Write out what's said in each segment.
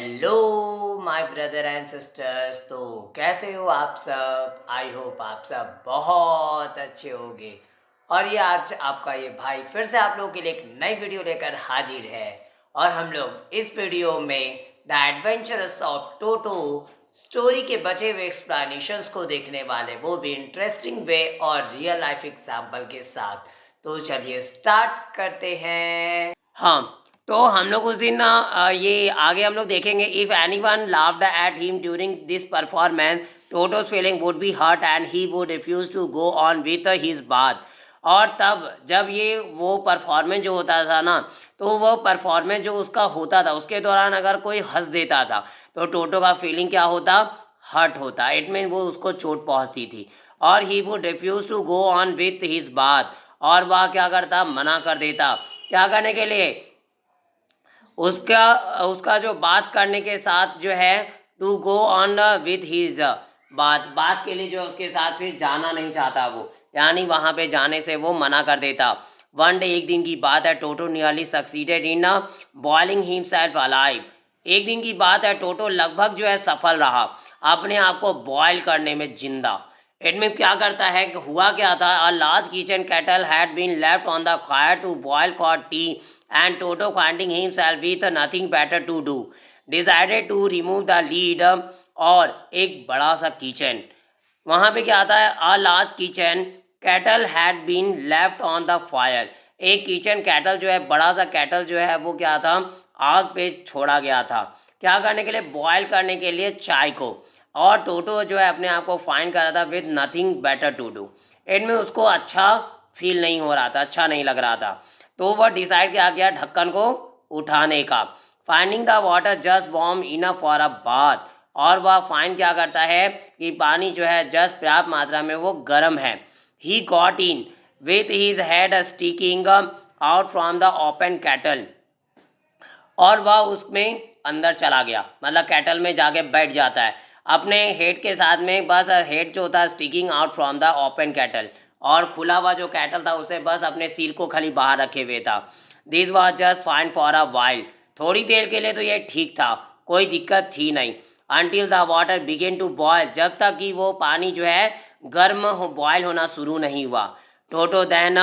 Hello my brother and sisters. तो कैसे हो आप सब? आई होप आप सब बहुत अच्छे होंगे। और ये आज आपका ये भाई फिर से आप लोगों के लिए एक नई वीडियो लेकर हाजिर है। और हम लोग इस वीडियो में the adventurous of Toto story के बचे हुए एक्सप्लेनेशंस को देखने वाले, वो भी इंटरेस्टिंग वे और रियल लाइफ एग्जाम्पल के साथ। तो चलिए स्टार्ट करते हैं। हाँ, तो हम लोग उस दिन ये आगे हम लोग देखेंगे। If anyone laughed at him during this performance, Toto's feeling would be hurt and he would refuse to go on with his बात। और तब जब ये वो परफॉर्मेंस जो होता था ना, तो वो परफॉर्मेंस जो उसका होता था उसके दौरान अगर कोई हंस देता था तो टोटो का फीलिंग क्या होता? हर्ट होता। इट मीन वो उसको चोट पहुंचती थी। और he would refuse to go on with his बात, और वह क्या करता? मना कर देता। क्या करने के लिए? उसका उसका जो बात करने के साथ जो है, to go on with his बात के लिए जो उसके साथ फिर जाना नहीं चाहता वो, यानी वहाँ पे जाने से वो मना कर देता। वन डे, एक दिन की बात है, Toto nearly succeeded in boiling himself alive. एक दिन की बात है, टोटो लगभग जो है सफल रहा अपने आप को बॉयल करने में, जिंदा। इट में क्या करता है कि हुआ क्या था? A large kitchen kettle had been left on the fire to boil for tea, and Toto, finding himself with nothing better to do, decided to remove the lid। और एक बड़ा सा किचन, वहाँ पे क्या आता है? A large kitchen kettle had been left on the fire. एक किचन कैटल जो है, बड़ा सा कैटल जो है, वो क्या था? आग पे छोड़ा गया था। क्या करने के लिए? बॉयल करने के लिए चाय को। और टोटो जो है अपने आप को फाइंड कर रहा था with nothing better to do. इनमें उसको अच्छा फील नहीं हो रहा था, अच्छा नहीं लग रहा था। तो वह डिसाइड किया गया ढक्कन को उठाने का। Finding the water just warm enough for a bath. और वह फाइंड क्या करता है कि पानी जो है जस्ट पर्याप्त मात्रा में वो गर्म है। He got in with his head sticking out from the open cattle. और वह उसमें अंदर चला गया, मतलब कैटल में जाके बैठ जाता है अपने हेड के साथ में। बस हेड जो होता है sticking out from the open cattle, और खुला हुआ जो कैटल था उसे बस अपने सिर को खाली बाहर रखे हुए था। This was just fine for a wild. थोड़ी देर के लिए तो ये ठीक था, कोई दिक्कत थी नहीं। Until the water began to boil, जब तक कि वो पानी जो है गर्म हो, बॉयल होना शुरू नहीं हुआ। Toto then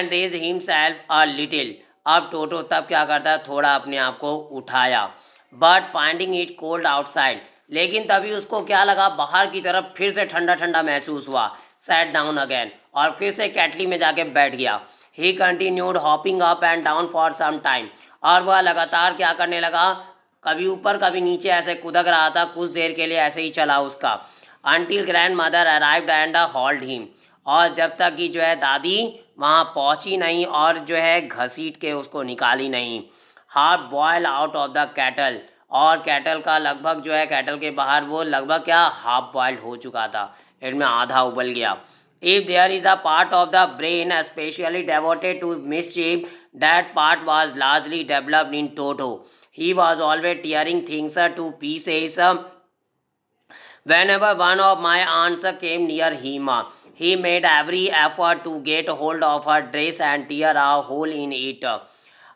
raise himself a little. अब टोटो तब क्या करता है? थोड़ा अपने आप को उठाया। But finding it cold outside, लेकिन तभी उसको क्या लगा? बाहर की तरफ फिर से ठंडा ठंडा महसूस हुआ। सैट डाउन अगेन, और फिर से कैटली में जाके बैठ गया। He continued hopping up and down for some time. और वह लगातार क्या करने लगा? कभी ऊपर कभी नीचे ऐसे कुदक रहा था। कुछ देर के लिए ऐसे ही चला उसका। Until grand mother arrived and hold him. और जब तक कि जो है दादी वहाँ पहुँची नहीं और जो है घसीट के उसको निकाली नहीं। Half boil out of the kettle, और कैटल का लगभग जो है, कैटल के बाहर वो लगभग क्या हाफ बॉइल्ड हो चुका था, इनमें आधा उबल गया। If there is a part of the brain specially devoted to mischief, that part was largely developed in Toto. He was always tearing things to pieces whenever one of my aunts came near him. He made every effort to get hold of her dress and tear a hole in it.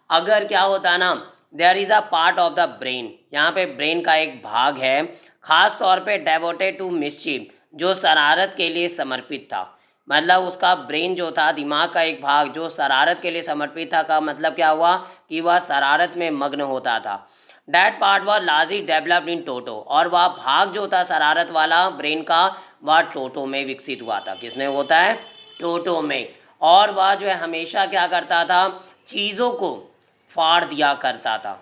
अगर क्या होता ना, there is a part of the brain, यहाँ पे brain का एक भाग है, खास तौर पे डेवोटेड टू मिस्चीफ, जो शरारत के लिए समर्पित था। मतलब उसका ब्रेन जो था, दिमाग का एक भाग जो शरारत के लिए समर्पित था, का मतलब क्या हुआ कि वह शरारत में मग्न होता था। That part was largely developed in Toto, और वह भाग जो था शरारत वाला ब्रेन का, वह टोटो में विकसित हुआ था। किसमें होता है? टोटो में। और वह जो है हमेशा क्या करता था? चीज़ों को फाड़ दिया करता था।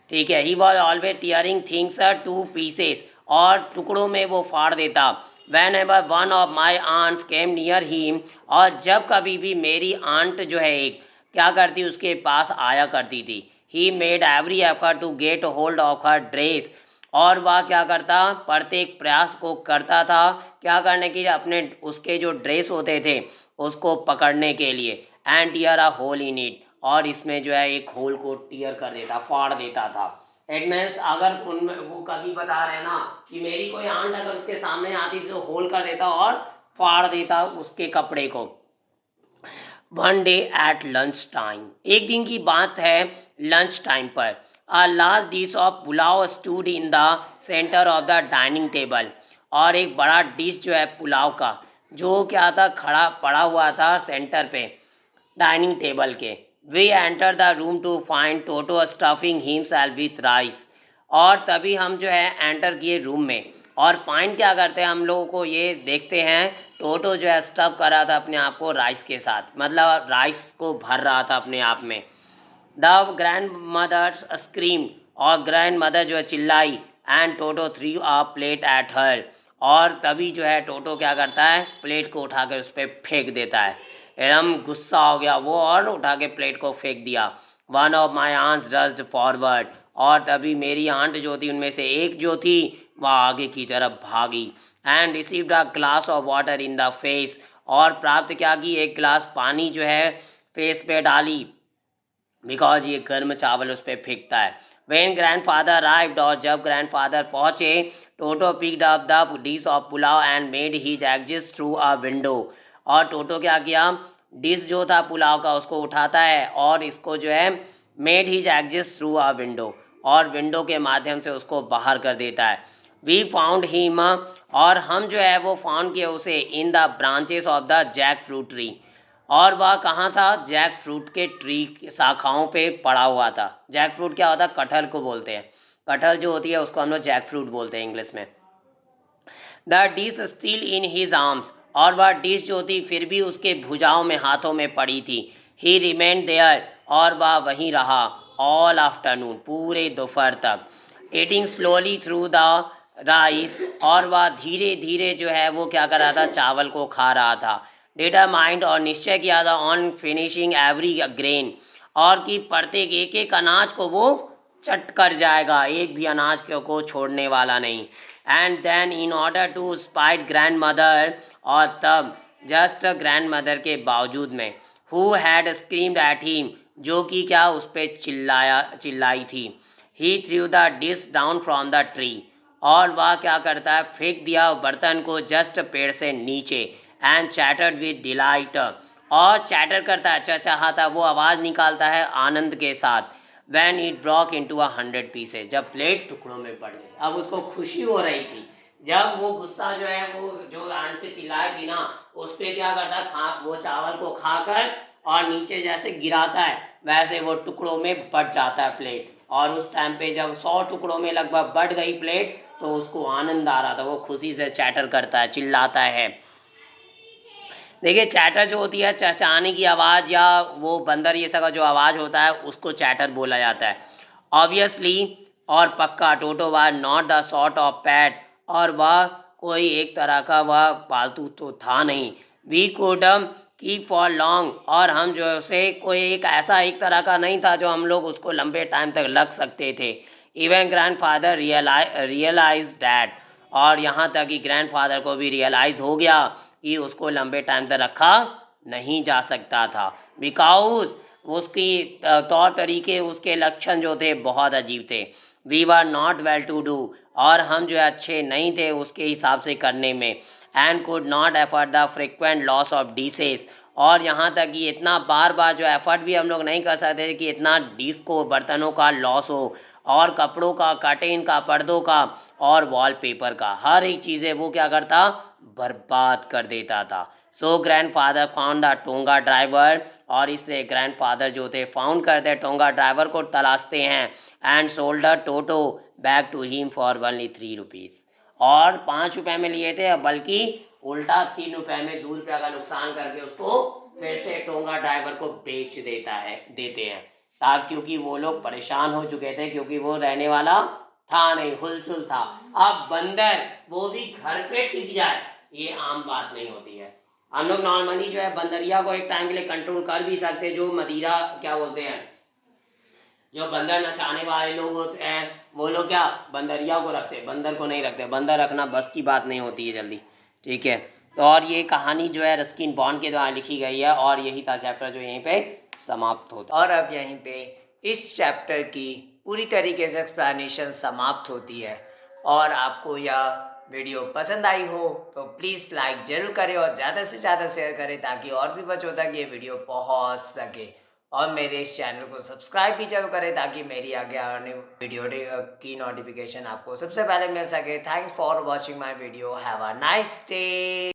ठीक है, he was always tearing things to pieces, और टुकड़ों में वो फाड़ देता। Whenever one of my aunts came near him, और जब कभी भी मेरी आंट जो है एक क्या करती, उसके पास आया करती थी। He made every effort to get hold of her dress, और वह क्या करता? प्रत्येक प्रयास को करता था क्या करने के लिए? अपने उसके जो ड्रेस होते थे उसको पकड़ने के लिए। And tear a hole in it, और इसमें जो है एक होल को टीयर कर देता, फाड़ देता था। इट मीन्स अगर उनमें वो कभी बता रहे ना कि मेरी कोई आंट अगर उसके सामने आती थी तो होल कर देता और फाड़ देता उसके कपड़े को। One day at lunch time, एक दिन की बात है लंच टाइम पर। A large dish of pulao stood in the center of the dining table. और एक बड़ा डिश जो है पुलाव का, जो क्या था, खड़ा पड़ा हुआ था सेंटर पे डाइनिंग टेबल के. We enter the room to find Toto stuffing himself with rice. और तभी हम जो है एंटर किए रूम में, और फाइंड क्या करते हैं, हम लोगों को ये देखते हैं टोटो जो है स्टफ कर रहा था अपने आप को राइस के साथ, मतलब राइस को भर रहा था अपने आप में. The grand mother scream. और ग्रैंड मदर जो है चिल्लाई. And Toto three a plate at her. और तभी जो है टोटो क्या करता है, प्लेट को उठाकर उस पर फेंक देता है. एकदम गुस्सा हो गया वो और उठा के प्लेट को फेंक दिया. One of my aunts rushed forward. और तभी मेरी आंट जो थी उनमें से एक जो थी वह आगे की तरफ भागी. And received a glass of water in the face. और प्राप्त क्या की, एक गिलास पानी जो है फेस पे डाली, बिकॉज ये गर्म चावल उस पर फेंकता है. When grandfather arrived. और जब ग्रैंड फादर पहुँचे, Toto picked up the dish of pulao and made his exit through a window. और टोटो क्या किया, डिश जो था पुलाव का उसको उठाता है और इसको जो है made his exit through a window, और विंडो के माध्यम से उसको बाहर कर देता है. We found him. और हम जो है वो फाउंड किए उसे in the branches of the jackfruit tree. और वह कहाँ था, जैक फ्रूट के ट्री की शाखाओं पे पड़ा हुआ था. जैक फ्रूट क्या होता है, कटहल को बोलते हैं. कटहल जो होती है उसको हम लोग जैक फ्रूट बोलते हैं इंग्लिश में. The dish still in his arms. और वह डिश जो थी फिर भी उसके भुजाओं में, हाथों में पड़ी थी. He remained there. और वह वहीं रहा ऑल आफ्टरनून, पूरे दोपहर तक. Eating slowly through the rice. और वह धीरे धीरे जो है वो क्या कर रहा था, चावल को खा रहा था. डिटरमाइंड. और निश्चय किया था ऑन फिनिशिंग एवरी ग्रेन. और कि प्रत्येक एक एक अनाज को वो चट कर जाएगा, एक भी अनाज को छोड़ने वाला नहीं. And then in order to spite grandmother. और तब जस्ट ग्रैंड मदर के बावजूद में, who had screamed at him, जो कि क्या उस पर चिल्लाई थी. He threw the dish down from the tree. और वह क्या करता है, फेंक दिया बर्तन को जस्ट पेड़ से नीचे. And chattered with delight. और चैटर करता है, चहचहाता, वो आवाज़ निकालता है आनंद के साथ. When it Brock into 100 pieces. जब प्लेट टुकड़ों में पड़ गई, अब उसको खुशी हो रही थी. जब वो गुस्सा जो है वो जो आंट पे चिल्लाई थी ना, उस पर क्या करता खा, वो चावल को खाकर और नीचे जैसे गिराता है वैसे वो टुकड़ों में बट जाता है प्लेट. और उस टाइम पे जब 100 टुकड़ों में लगभग बट गई प्लेट, तो उसको आनंद आ रहा था, वो खुशी से चैटर करता है, चिल्लाता है. देखिए चैटर जो होती है, चहचहाने की आवाज़ या वो बंदर ये सब का जो आवाज़ होता है उसको चैटर बोला जाता है. ऑब्वियसली. और पक्का टोटो was not the sort of PAT. और वह कोई एक तरह का वह पालतू तो था नहीं. We could keep for long. और हम जो है उसे कोई एक ऐसा एक तरह का नहीं था जो हम लोग उसको लंबे टाइम तक लग सकते थे. Even grandfather realise that. और यहाँ तक कि ग्रैंड फादर को भी रियलाइज़ हो गया कि उसको लंबे टाइम तक रखा नहीं जा सकता था. बिकॉज उसकी तौर तरीके, उसके लक्षण जो थे बहुत अजीब थे. We were not well to do. और हम जो है अच्छे नहीं थे उसके हिसाब से करने में. And could not effort the frequent loss of dishes. और यहाँ तक कि इतना बार बार जो एफर्ट भी हम लोग नहीं कर सकते कि इतना डिश को, बर्तनों का लॉस हो, और कपड़ों का, कर्टेन का, पर्दों का, और वॉलपेपर का, हर एक चीज़ें वो क्या करता, बर्बाद कर देता था. सो grand father found the tonga driver. और इससे ग्रैंड फादर जो थे फाउंड करते टोंगा ड्राइवर को तलाशते हैं. And sold Toto back to him for only 3 rupees. और 5 रुपये में लिए थे, बल्कि उल्टा 3 रुपये में, 2 रुपये का नुकसान करके उसको फिर से टोंगा ड्राइवर को बेच देते हैं. क्योंकि वो लोग परेशान हो चुके थे, क्योंकि वो रहने वाला था नहीं, हुलचुल था. अब बंदर वो भी घर पे टिक जाए ये आम बात नहीं होती है. हम लोग नॉर्मली जो है बंदरिया को एक टाइम के लिए कंट्रोल कर भी सकते, जो मदिरा क्या बोलते हैं, जो बंदर नचाने वाले लोग होते हैं वो लोग क्या बंदरिया को रखते, बंदर को नहीं रखते. बंदर रखना बस की बात नहीं होती है जल्दी. ठीक है. तो और ये कहानी जो है रस्किन बॉन्ड के द्वारा लिखी गई है, और यही था चैप्टर जो यहीं पे समाप्त होता. और अब यहीं पे इस चैप्टर की पूरी तरीके से एक्सप्लेनेशन समाप्त होती है. और आपको यह वीडियो पसंद आई हो तो प्लीज़ लाइक ज़रूर करें और ज़्यादा से ज़्यादा शेयर करें, ताकि और भी बच्चों तक ये वीडियो पहुंच सके. और मेरे इस चैनल को सब्सक्राइब भी जरूर करें ताकि मेरी आगे आने वीडियो की नोटिफिकेशन आपको सबसे पहले मिल सके। Thanks for watching my video. Have a nice day.